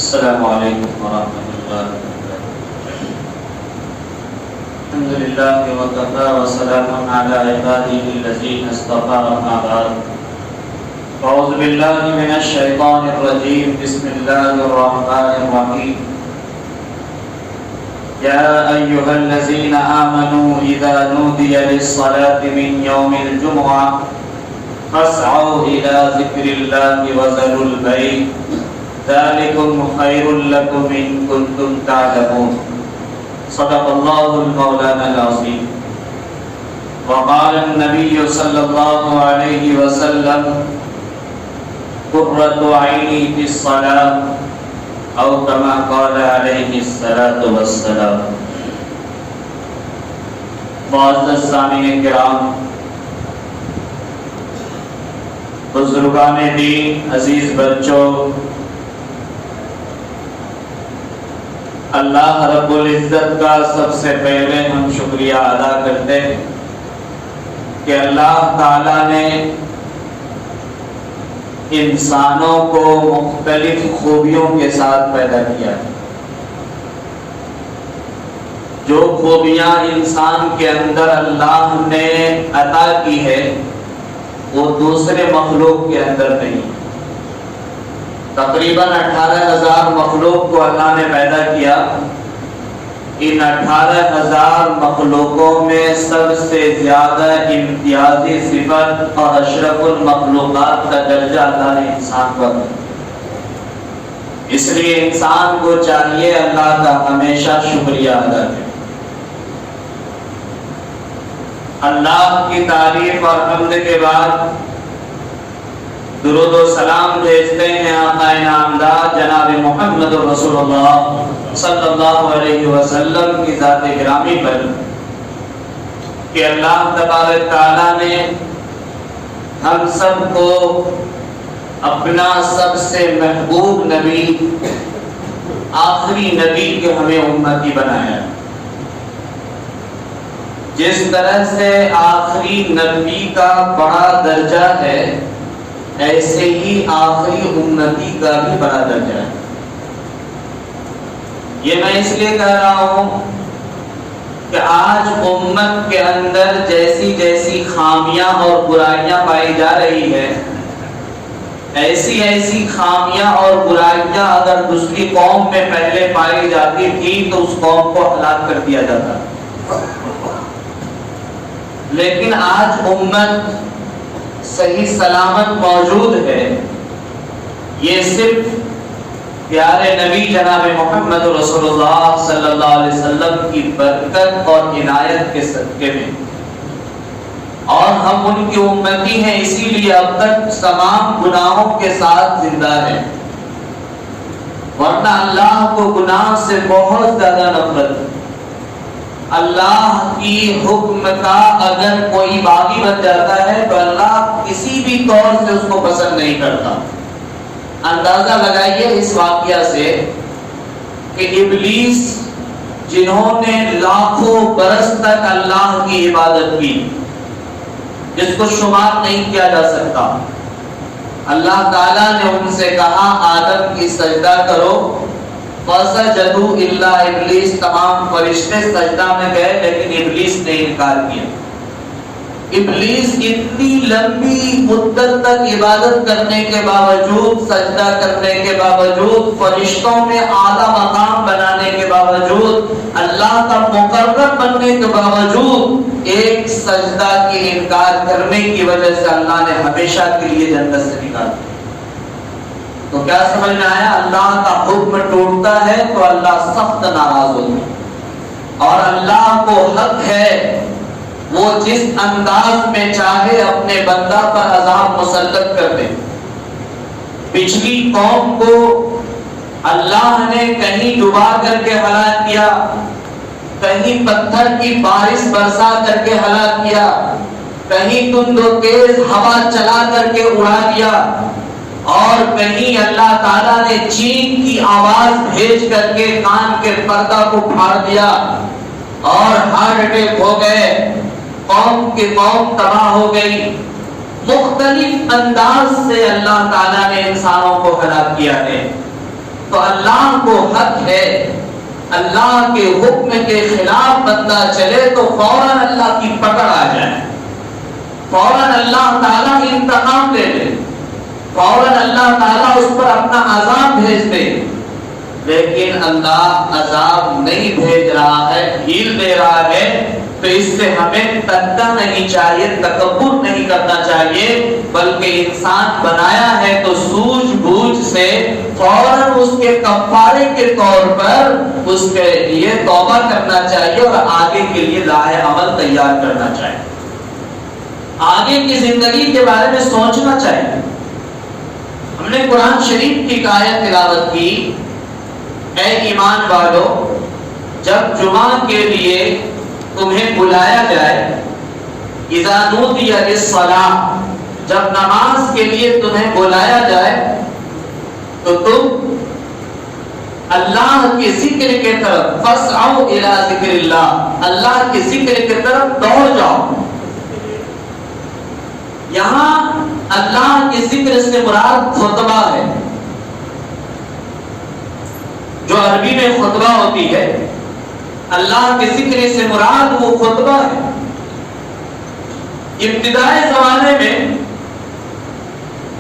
السلام علیکم ورحمۃ اللہ وبرکاتہ۔ الحمد للہ وکفی وسلام علی عبادہ الذین اصطفی، اما بعد، اعوذ باللہ من الشیطان الرجیم، بسم اللہ الرحمن الرحیم۔ یا ایھا الذین آمنوا اذا نودی للصلاة من یوم الجمعہ فاسعوا الی ذکر اللہ وذروا البیع ذالکم خیر لکم ان کنتم تعلمون۔ صدق اللہ المولانا العظیم۔ وقال النبی صلی اللہ علیہ وسلم قرۃ عینی فی الصلاۃ او کما قال علیہ الصلاۃ والسلام۔ معزز سامعین کرام، بزرگان دین، عزیز بچوں، اللہ رب العزت کا سب سے پہلے ہم شکریہ ادا کرتے ہیں کہ اللہ تعالیٰ نے انسانوں کو مختلف خوبیوں کے ساتھ پیدا کیا ہے۔ جو خوبیاں انسان کے اندر اللہ نے عطا کی ہے وہ دوسرے مخلوق کے اندر نہیں۔ تقریباً 18,000 مخلوق کو اللہ نے پیدا کیا۔ ان 18,000 مخلوقوں میں سب سے زیادہ امتیازی صفت اور اشرف المخلوقات کا درجہ اللہ نے انسان کو دیا۔ اس لیے انسان کو چاہیے اللہ کا ہمیشہ شکریہ ادا کرے۔ اللہ کی تعریف اور حمد کے بعد درود و سلام بھیجتے ہیں آقا انعامدار جناب محمد رسول اللہ صلی اللہ علیہ وسلم کی ذات گرامی پر کہ اللہ تبارک تعالیٰ نے ہم سب کو اپنا سب سے محبوب نبی، آخری نبی کے ہمیں امتی بنایا۔ جس طرح سے آخری نبی کا بڑا درجہ ہے، ایسے ہی آخری امتی کا بھی بڑا درجہ ہے۔ یہ میں اس لیے کہہ رہا ہوں کہ آج امت کے اندر جیسی جیسی خامیاں اور برائیاں پائی جا رہی ہے، ایسی ایسی خامیاں اور برائیاں اگر دوسری قوم میں پہلے پائی جاتی تھی تو اس قوم کو ہلاک کر دیا جاتا۔ لیکن آج امت صحیح سلامت موجود ہے، یہ صرف پیارے نبی جناب محمد رسول اللہ صلی اللہ علیہ وسلم کی برکت اور عنایت کے صدقے میں، اور ہم ان کی امتی ہیں، اسی لیے اب تک تمام گناہوں کے ساتھ زندہ ہیں، ورنہ اللہ کو گناہ سے بہت زیادہ نفرت ہے۔ اللہ کی حکم کا اگر کوئی باغی بن جاتا ہے تو اللہ کسی بھی طور سے اس کو پسند نہیں کرتا۔ اندازہ لگائیے اس واقعہ سے کہ ابلیس جنہوں نے لاکھوں برس تک اللہ کی عبادت کی، جس کو شمار نہیں کیا جا سکتا، اللہ تعالیٰ نے ان سے کہا آدم کی سجدہ کرو، فسجدوا الا ابلیس، تمام فرشتے سجدہ میں گئے لیکن ابلیس نے انکار کیا۔ ابلیس اتنی لمبی مدت تک عبادت کرنے کے باوجود، سجدہ کرنے کے باوجود، فرشتوں میں اعلیٰ مقام بنانے کے باوجود، اللہ کا مقرب بننے کے باوجود، ایک سجدہ کے انکار کرنے کی وجہ سے اللہ نے ہمیشہ کے لیے جنت سے نکال دیا۔ تو کیا سمجھ میں آیا؟ اللہ کا حکم ٹوٹتا ہے تو اللہ سخت ناراض ہوتا ہے، اور اللہ کو حق ہے وہ جس انداز میں چاہے اپنے بندہ پر عذاب مسلط کر دے۔ پچھلی قوم کو اللہ نے کہیں ڈبا کر کے ہلاک کیا، کہیں پتھر کی بارش برسا کر کے ہلاک کیا، کہیں تند و تیز ہوا چلا کر کے اڑا دیا، اور کہیں اللہ تعالیٰ نے چین کی آواز بھیج کر کے کان کے پردہ کو پھاڑ دیا اور ہارٹ اٹیک ہو گئے، قوم کی قوم تباہ ہو گئی۔ مختلف انداز سے اللہ تعالیٰ نے انسانوں کو ہلاک کیا ہے۔ تو تو اللہ کو حق ہے اللہ کے حکم کے خلاف بندہ چلے تو فوراً اللہ کی پکڑ آ جائے، فوراً اللہ تعالیٰ انتقام لے لے، فوراً اللہ تعالیٰ اس پر اپنا عذاب بھیج دے۔ لیکن اللہ عذاب نہیں بھیج رہا ہے، ڈھیل دے رہا ہے، تو اس سے ہمیں تنگا نہیں چاہیے، تکبر نہیں کرنا چاہیے، بلکہ انسان بنایا ہے تو سوجھ بوجھ سے فوراً اس کے کفارے کے طور پر اس کے لیے توبہ کرنا چاہیے اور آگے کے لیے راہ عمل تیار کرنا چاہیے، آگے کی زندگی کے بارے میں سوچنا چاہیے۔ ہم نے قرآن شریف کی آیت تلاوت کی، اے ایمان والو جب جمعہ کے لیے تمہیں بلایا جائے، اذا نودی للصلاۃ، جب نماز کے لیے تمہیں بلایا جائے تو تم اللہ کے ذکر کے طرف، فاسعوا الی ذکر اللہ، اللہ کے ذکر کی طرف دوڑ جاؤ۔ یہاں اللہ کے ذکر سے مراد خطبہ ہے، جو عربی میں خطبہ ہوتی ہے، اللہ کے ذکر سے مراد وہ خطبہ ہے۔ ابتدائی زمانے میں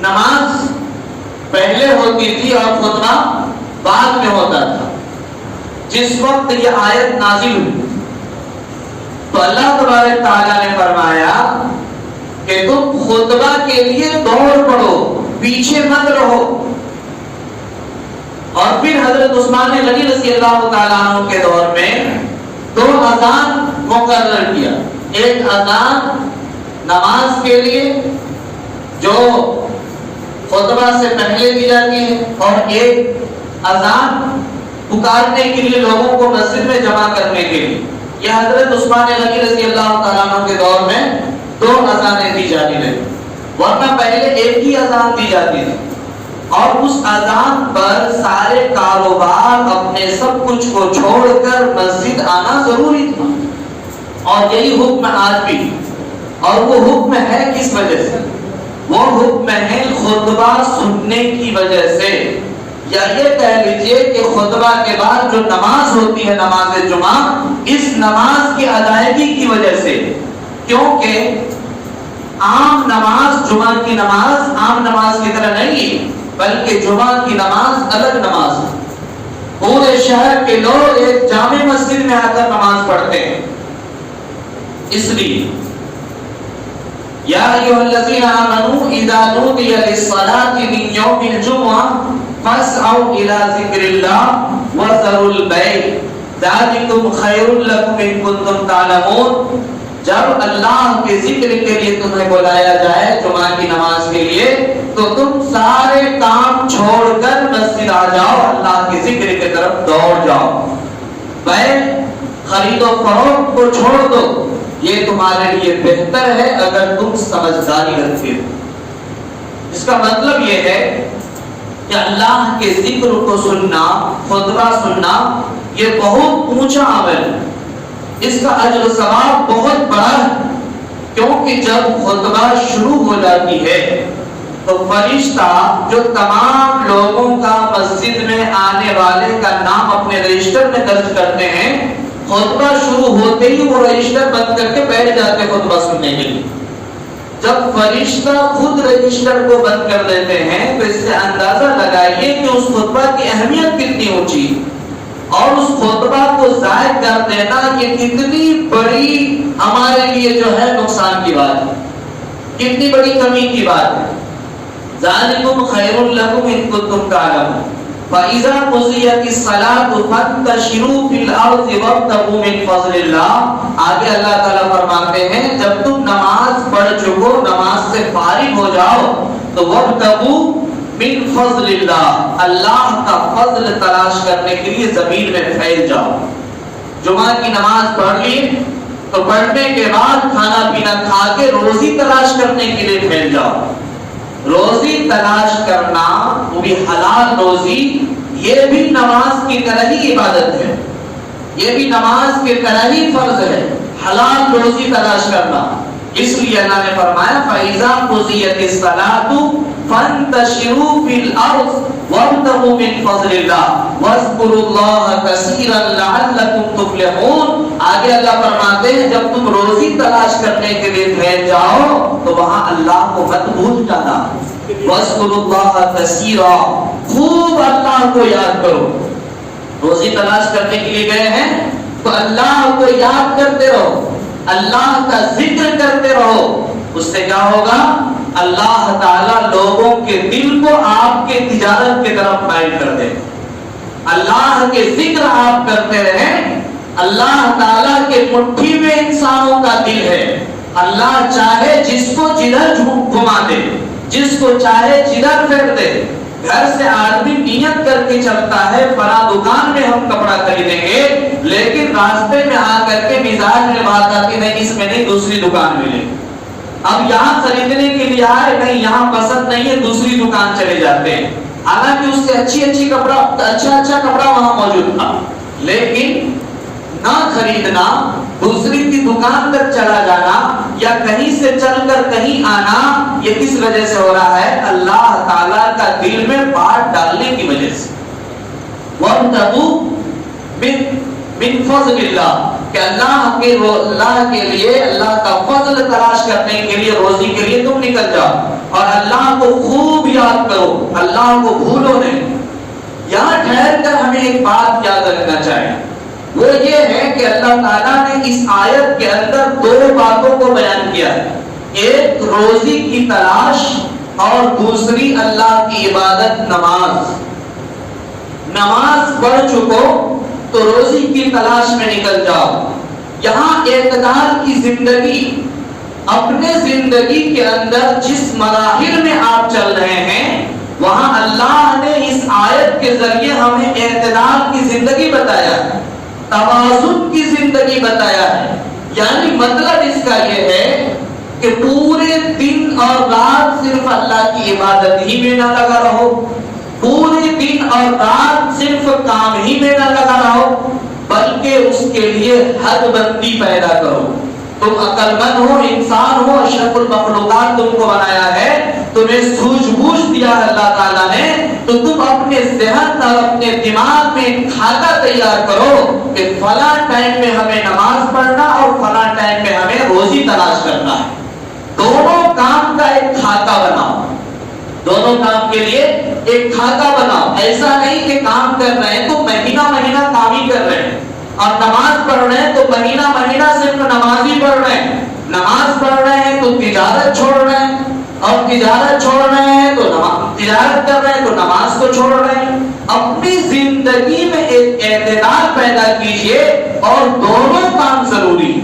نماز پہلے ہوتی تھی اور خطبہ بعد میں ہوتا تھا۔ جس وقت یہ آیت نازل ہوئی تو اللہ تبارک تعالیٰ نے فرمایا کہ تم خطبہ کے لیے دوڑ پڑو، پیچھے مت رہو۔ اور پھر حضرت عثمان غنی رضی اللہ تعالیٰ عنہ کے دور میں 2 اذان مقرر کیا، ایک اذان نماز کے لیے جو خطبہ سے پہلے دی جاتی ہے، اور ایک اذان پکارنے کے لیے لوگوں کو مسجد میں جمع کرنے کے لیے۔ یہ حضرت عثمان غنی رضی اللہ تعالیٰ عنہ کے دور میں 2 اذانیں دی جاتی رہی، ورنہ پہلے ایک ہی اذان دی جاتی تھی، اور اس اذان پر سارے کاروبار اپنے سب کچھ کو چھوڑ کر مسجد آنا ضروری تھا، اور یہی حکم آج بھی۔ اور وہ حکم ہے کس وجہ سے؟ وہ حکم ہے خطبہ سننے کی وجہ سے، یا یہ کہہ لیجئے کہ خطبہ کے بعد جو نماز ہوتی ہے، نماز جمعہ، اس نماز کی ادائیگی کی وجہ سے، کیونکہ عام نماز، جمعہ کی نماز عام نماز کی طرح نہیں، بلکہ جمعہ کی نماز الگ نماز ہے۔ پورے شہر کے لوگ ایک جامع مسجد میں آ کر نماز پڑھتے ہیں، اس لیے یا ایھا الذین آمنوا اذا نودی للصلاۃ من یوم الجمعہ فاسعوا الی ذکر اللہ وذروا البیع ذلکم خیر لکم ان کنتم تعلمون۔ جب اللہ کے ذکر کے لیے تمہیں بلایا جائے جمعہ کی نماز کے لیے، تو تم سارے کام چھوڑ کر مسجد آ جاؤ، اللہ کے ذکر کی طرف دوڑ جاؤ۔ بیع، خرید و فروخت کو چھوڑ دو، یہ تمہارے لیے بہتر ہے اگر تم سمجھداری رکھتے ہو۔ اس کا مطلب یہ ہے کہ اللہ کے ذکر کو سننا، خطبہ سننا، یہ بہت اونچا عمل ہے، اس کا اجر و ثواب بہت بڑا ہے، کیونکہ جب خطبہ شروع ہو جاتی ہے تو فرشتہ جو تمام لوگوں کا مسجد میں آنے والے کا نام اپنے رجسٹر میں درج کرتے ہیں، خطبہ شروع ہوتے ہی وہ رجسٹر بند کر کے بیٹھ جاتے خطبہ سننے کے لیے۔ جب فرشتہ خود رجسٹر کو بند کر دیتے ہیں تو اس سے اندازہ لگائیے کہ اس خطبہ کی اہمیت کتنی اونچی، اور اس خطبہ کو ضائع کر دینا یہ کتنی بڑی ہمارے لیے جو ہے نقصان کی بات ہے، کتنی بڑی کمی کی بات ہے۔ ذالکم خیر لکم ان کنتم تعلمون۔ فَإِذَا قُضِيَتِ الصَّلَاةُ فَانتَشِرُوا فِي الْأَرْضِ وَابْتَغُوا مِن فَضْلِ اللَّهِ۔ آگے اللہ تعالیٰ فرماتے ہیں جب تم نماز پڑھ چکو، نماز سے فارغ ہو جاؤ تو وَابْتَغُوا مِن فَضْلِ اللَّهِ، اللہ کا فضل تلاش کرنے کے لیے زمین میں پھیل جاؤ۔ جمعہ کی نماز پڑھ لی تو پڑھنے کے بعد کھانا پینا کھا کے روزی تلاش کرنے کے لیے پھیل جاؤ۔ روزی تلاش کرنا، وہ بھی حلال روزی، یہ بھی نماز کی طرح ہی عبادت ہے، یہ بھی نماز کی طرح ہی فرض ہے، حلال روزی تلاش کرنا۔ اس لیے اللہ نے فرمایا فَإِذَا قُضِيَتِ الصَّلَاةُ فَانتَشِرُوا فِي الْأَرْضِ وابتغوا من فضل اللہ واذکروا اللہ کثیرا لعلکم تفلحون. آگے اللہ فرماتے ہیں جب تم روزی تلاش کرنے کے لیے ٹھہر جاؤ تو وہاں اللہ کو مت بھول جانا. واذکروا اللہ کثیرا, خوب اللہ کو یاد کرو. روزی تلاش کرنے کے لیے گئے ہیں تو اللہ کو یاد کرتے رہو, اللہ کا ذکر کرتے رہو. اس سے کیا ہوگا؟ اللہ تعالیٰ لوگوں کے دل کو آپ کے تجارت کی طرف مائل کر دے. اللہ کے ذکر آپ کرتے رہیں. اللہ تعالیٰ کے مٹھی میں انسانوں کا دل ہے. اللہ چاہے جس کو جدھر گھما دے, جس کو چاہے جدھر پھیر دے. گھر سے آدمی نیت کر کے چلتا ہے فلاں دکان میں ہم کپڑا خریدیں گے, لیکن راستے میں آ کر کے مزاج میں بات آتی نہیں اس میں نہیں دوسری دکان میں لے. اب یہاں خریدنے کے لیے آئے, نہیں یہاں پسند نہیں ہے دوسری دکان چلے جاتے ہیں, حالانکہ اس سے اچھا کپڑا وہاں موجود تھا. لیکن نہ خریدنا, دوسری کی دکان تک چلا جانا یا کہیں سے چل کر کہیں آنا, یہ کس وجہ سے ہو رہا ہے؟ اللہ تعالیٰ کا دل میں بات ڈالنے کی وجہ سے. وَابْتَغُوا مِن فَضْلِ اللَّهِ, کہ اللہ کے لیے اللہ کا فضل تلاش کرنے کے لیے روزی کے لیے تم نکل جاؤ اور اللہ کو خوب یاد کرو, اللہ کو بھولو نہیں. یہاں ٹھہر کر ہمیں ایک بات یاد رکھنا چاہیے, وہ یہ ہے کہ اللہ تعالیٰ نے اس آیت کے اندر دو باتوں کو بیان کیا ہے. ایک روزی کی تلاش اور دوسری اللہ کی عبادت نماز. نماز پڑھ چکو تو روزی کی تلاش میں نکل جاؤ. یہاں اعتدال کی زندگی, اپنے زندگی کے اندر جس مراحل میں آپ چل رہے ہیں وہاں اللہ نے اس آیت کے ذریعے ہمیں اعتدال کی زندگی بتایا ہے, توازن کی زندگی بتایا ہے. یعنی مطلب اس کا یہ ہے کہ پورے دن اور رات صرف اللہ کی عبادت ہی میں نہ لگا رہو, پورے دن اور رات صرف کام ہی میں نہ لگا رہو, بلکہ اس کے لیے حد بندی پیدا کرو. تم عقل مند ہو, انسان ہو, اشرف المخلوقات تم کو بنایا ہے, تمہیں سوجھ بوجھ دیا ہے اللہ تعالیٰ نے, تو تم اپنے ذہن اور اپنے دماغ میں کھاتا تیار کرو کہ فلاں ٹائم میں ہمیں نماز پڑھنا اور فلاں ٹائم میں ہمیں روزی تلاش کرنا ہے. دونوں کام کا ایک کھاتا بناؤ, دونوں کام کے لیے ایک کھاتا بناؤ. ایسا نہیں کہ کام کر رہے ہیں تو مہینہ مہینہ کام ہی کر رہے ہیں, اور نماز پڑھ رہے ہیں تو مہینہ مہینہ صرف نماز ہی پڑھ رہے ہیں. نماز پڑھ رہے ہیں تو تجارت چھوڑ رہے ہیں, اور تجارت چھوڑ رہے ہیں تو تجارت کر رہے ہیں تو نماز کو چھوڑ رہے ہیں. اپنی زندگی میں ایک اعتدال پیدا کیجئے, اور دونوں کام ضروری.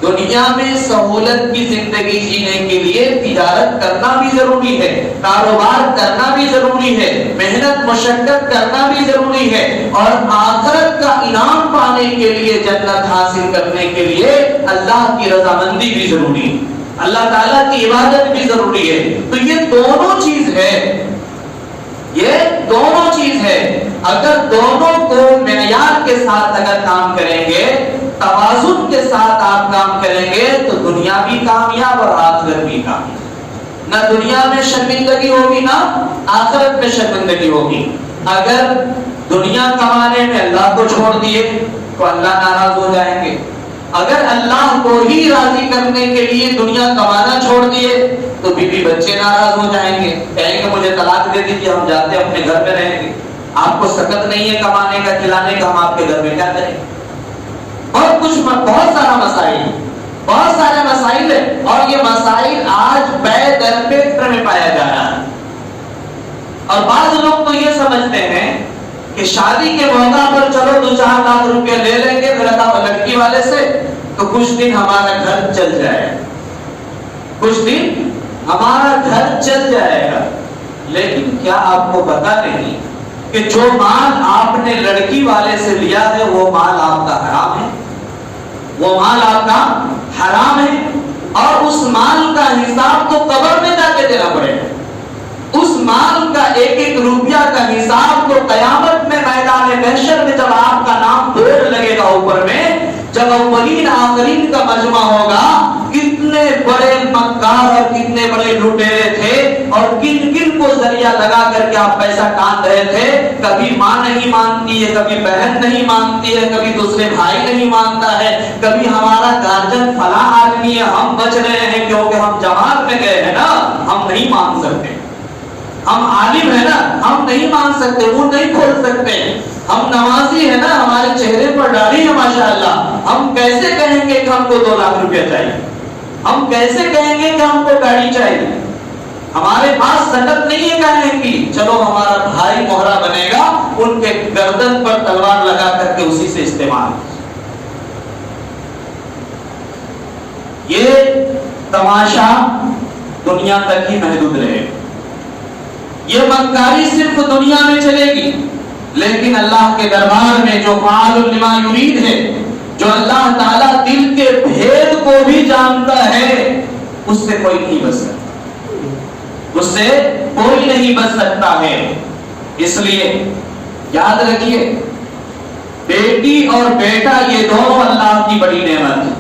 دنیا میں سہولت کی زندگی جینے کے لیے تجارت کرنا بھی ضروری ہے, کاروبار کرنا بھی ضروری ہے, محنت مشقت کرنا بھی ضروری ہے, اور آخرت کا انعام پانے کے لیے, جنت حاصل کرنے کے لیے اللہ کی رضامندی بھی ضروری ہے, اللہ تعالیٰ کی عبادت بھی ضروری ہے. تو یہ دونوں چیز ہے, یہ دونوں چیز ہے. اگر دونوں کو معیار کے ساتھ اگر کام کریں گے, توازن کے ساتھ آپ کام کریں گے, تو دنیا بھی کامیاب اور آخرت بھی کامیاب. نہ دنیا میں شرمندگی ہوگی نہ آخرت میں شرمندگی ہوگی. اگر دنیا کمانے میں اللہ کو چھوڑ دیے تو اللہ ناراض ہو جائیں گے. اگر اللہ کو ہی راضی کرنے کے لیے دنیا کمانا چھوڑ دیے تو بیوی بچے ناراض ہو جائیں گے, کہیں گے مجھے طلاق دے دیجیے, ہم جاتے ہیں اپنے گھر میں رہیں گے, آپ کو سکت نہیں ہے کمانے کا کھلانے کا, ہم آپ کے گھر میں کیا کریں. بہت کچھ, بہت سارا مسائل, بہت سارے مسائل ہے, اور یہ مسائل آج بے در پہ میں پایا جا رہا ہے. اور بعض لوگ تو یہ سمجھتے ہیں کہ شادی کے موقع پر چلو 2-4 لاکھ روپے لے لیں گے لڑکی والے سے تو کچھ دن ہمارا گھر چل جائے, کچھ دن ہمارا گھر چل جائے گا. لیکن کیا آپ کو پتا نہیں کہ جو مال آپ نے لڑکی والے سے لیا ہے وہ مال آپ کا حرام ہے, وہ مال آپ کا حرام ہے, اور اس مال کا حساب تو قبر میں جا کے دینا پڑے گا. اس مال کا ایک ایک روپیہ کا حساب تو قیامت میں میدان محشر میں جب آپ کا نام بورڈ لگے گا اوپر میں, جب اولین آخرین کا مجمع ہوگا, کتنے بڑے مکار اور کتنے بڑے لٹیرے تھے اور کن کن کو ذریعہ روپیہ لگا کر کے آپ پیسہ ٹان رہے تھے، کبھی ماں نہیں مانتی ہے، کبھی بہن نہیں مانتی ہے، کبھی دوسرے بھائی نہیں مانتا ہے، کبھی ہمارا گارجن فلاں آدمی ہے، ہم بچ رہے ہیں کیونکہ ہم جماعت میں گئے ہیں نا، ہم نہیں مان سکتے، ہم عالم ہیں نا، ہم نہیں مان سکتے، منہ نہیں کھول سکتے، ہم نمازی ہیں نا، ہمارے چہرے پر داڑھی ہے ماشاءاللہ، ہم کیسے کہیں گے کہ ہم کو 2 لاکھ روپیہ چاہیے، ہم کیسے کہیں گے کہ ہم کو گاڑی چاہیے، ہمارے پاس سکت نہیں ہے کہنے کی، چلو ہمارا بھائی مہرا بنے گا، ان کے گردن پر تلوار لگا کر کے اسی سے استعمال۔ یہ تماشا دنیا تک ہی محدود رہے، یہ مکاری صرف دنیا میں چلے گی، لیکن اللہ کے دربار میں جو فعال لما یرید ہے، جو اللہ تعالیٰ دل کے بھید کو بھی جانتا ہے، اس سے کوئی نہیں بچ سکتا، اس سے کوئی نہیں بچ سکتا ہے۔ اس لیے یاد رکھیے، بیٹی اور بیٹا یہ دونوں اللہ کی بڑی نعمت ہے،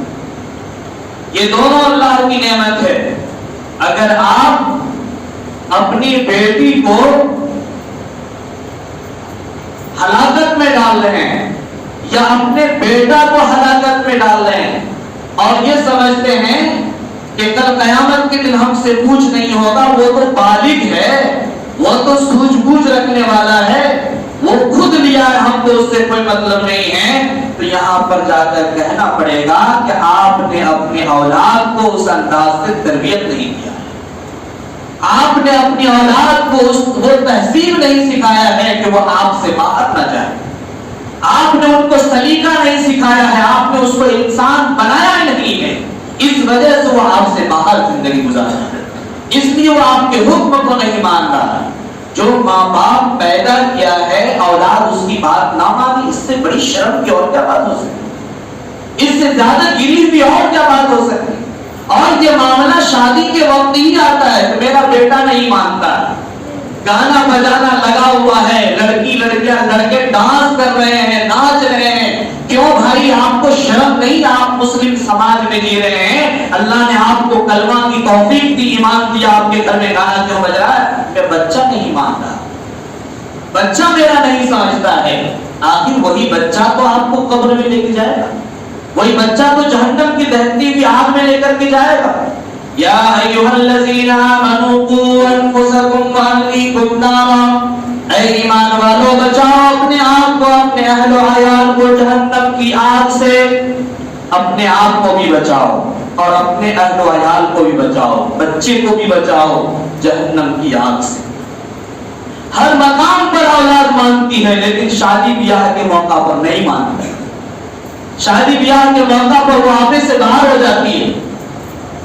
یہ دونوں اللہ کی نعمت ہے۔ اگر آپ اپنی بیٹی کو ہلاکت میں ڈال رہے ہیں یا اپنے بیٹا کو ہلاکت میں ڈال رہے ہیں اور یہ سمجھتے ہیں کہ کل قیامت کے دن ہم سے کچھ نہیں ہوگا، وہ تو بالغ ہے، وہ تو سوجھ بوجھ رکھنے والا ہے، وہ خود لیا ہے، ہم کو اس سے کوئی مطلب نہیں ہے، تو یہاں پر جا کر کہنا پڑے گا کہ آپ نے اپنی اولاد کو اس انداز سے تربیت نہیں کیا، آپ نے اپنی اولاد کو وہ تہذیب نہیں سکھایا ہے کہ وہ آپ سے باہر نہ جائے، آپ نے ان کو سلیقہ نہیں سکھایا ہے، آپ نے اس کو انسان بنایا ہی نہیں ہے، اس وجہ سے وہ آپ سے باہر زندگی گزار رہا ہے، اس لیے وہ آپ کے حکم کو نہیں مان رہا ہے۔ جو ماں باپ پیدا کیا ہے، اولاد اس کی بات نہ مانی، اس سے بڑی شرم کی اور کیا بات ہو سکتی، اس سے زیادہ گری ہوئی اور کیا بات ہو سکتی۔ اور یہ معاملہ شادی کے وقت ہی آتا ہے کہ میرا بیٹا نہیں مانتا، گانا بجانا لگا ہوا ہے، لڑکی لڑکیاں لڑکے ڈانس کر رہے ہیں، ناچ رہے ہیں، کیوں بھائی آپ کو شرم نہیں؟ آپ مسلم سماج میں جی رہے ہیں، اللہ نے آپ کو کلمہ کی توفیق دی، ایمان دیا، آپ کے گھر میں گانا کیوں بج رہا ہے؟ کہ بچہ نہیں مانتا، بچہ میرا نہیں سمجھتا ہے۔ آخر وہی بچہ تو آپ کو قبر میں لے کے جائے گا، وہی بچہ تو جہنم کی دہتی ہوئی آگ میں لے کر کے جائے گا۔ یا ایھا الذین آمنوا قوا انفسکم واہلیکم نارا، اے ایمان والو بچاؤ اپنے آپ کو، اپنے اہل و عیال کو جہنم کی آگ سے، اپنے آپ کو بھی بچاؤ اور اپنے اہل و عیال کو بھی بچاؤ، بچے کو بھی بچاؤ جہنم کی آگ سے۔ ہر مقام پر اولاد مانتی ہے لیکن شادی بیاہ کے موقع پر نہیں مانتی، شادی بیاہ کے موقع پر وہ آپے سے باہر ہو جاتی ہے،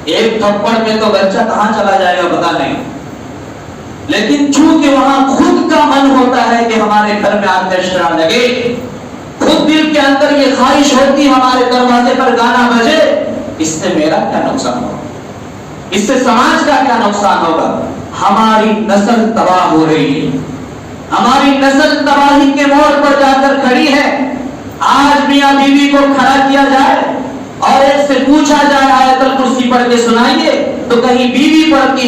ایک تھپڑ میں تو بچہ کہاں چلا جائے گا پتا نہیں، لیکن چونکہ وہاں خود کا من ہوتا ہے کہ ہمارے گھر میں آرکیسٹرا لگے، خود دل کے اندر یہ خواہش ہوتی ہمارے دروازے پر گانا بجے، اس سے میرا کیا نقصان ہوگا، اس سے سماج کا کیا نقصان ہوگا؟ ہماری نسل تباہ ہو رہی ہے، ہماری نسل تباہی کے موڑ پر جا کر کھڑی ہے۔ آج میاں بیوی کو کھڑا کیا جائے اور ایک سے پوچھا جائے آیت الکرسی پڑھ کے سنائیے، تو کہیں بیوی پڑھتی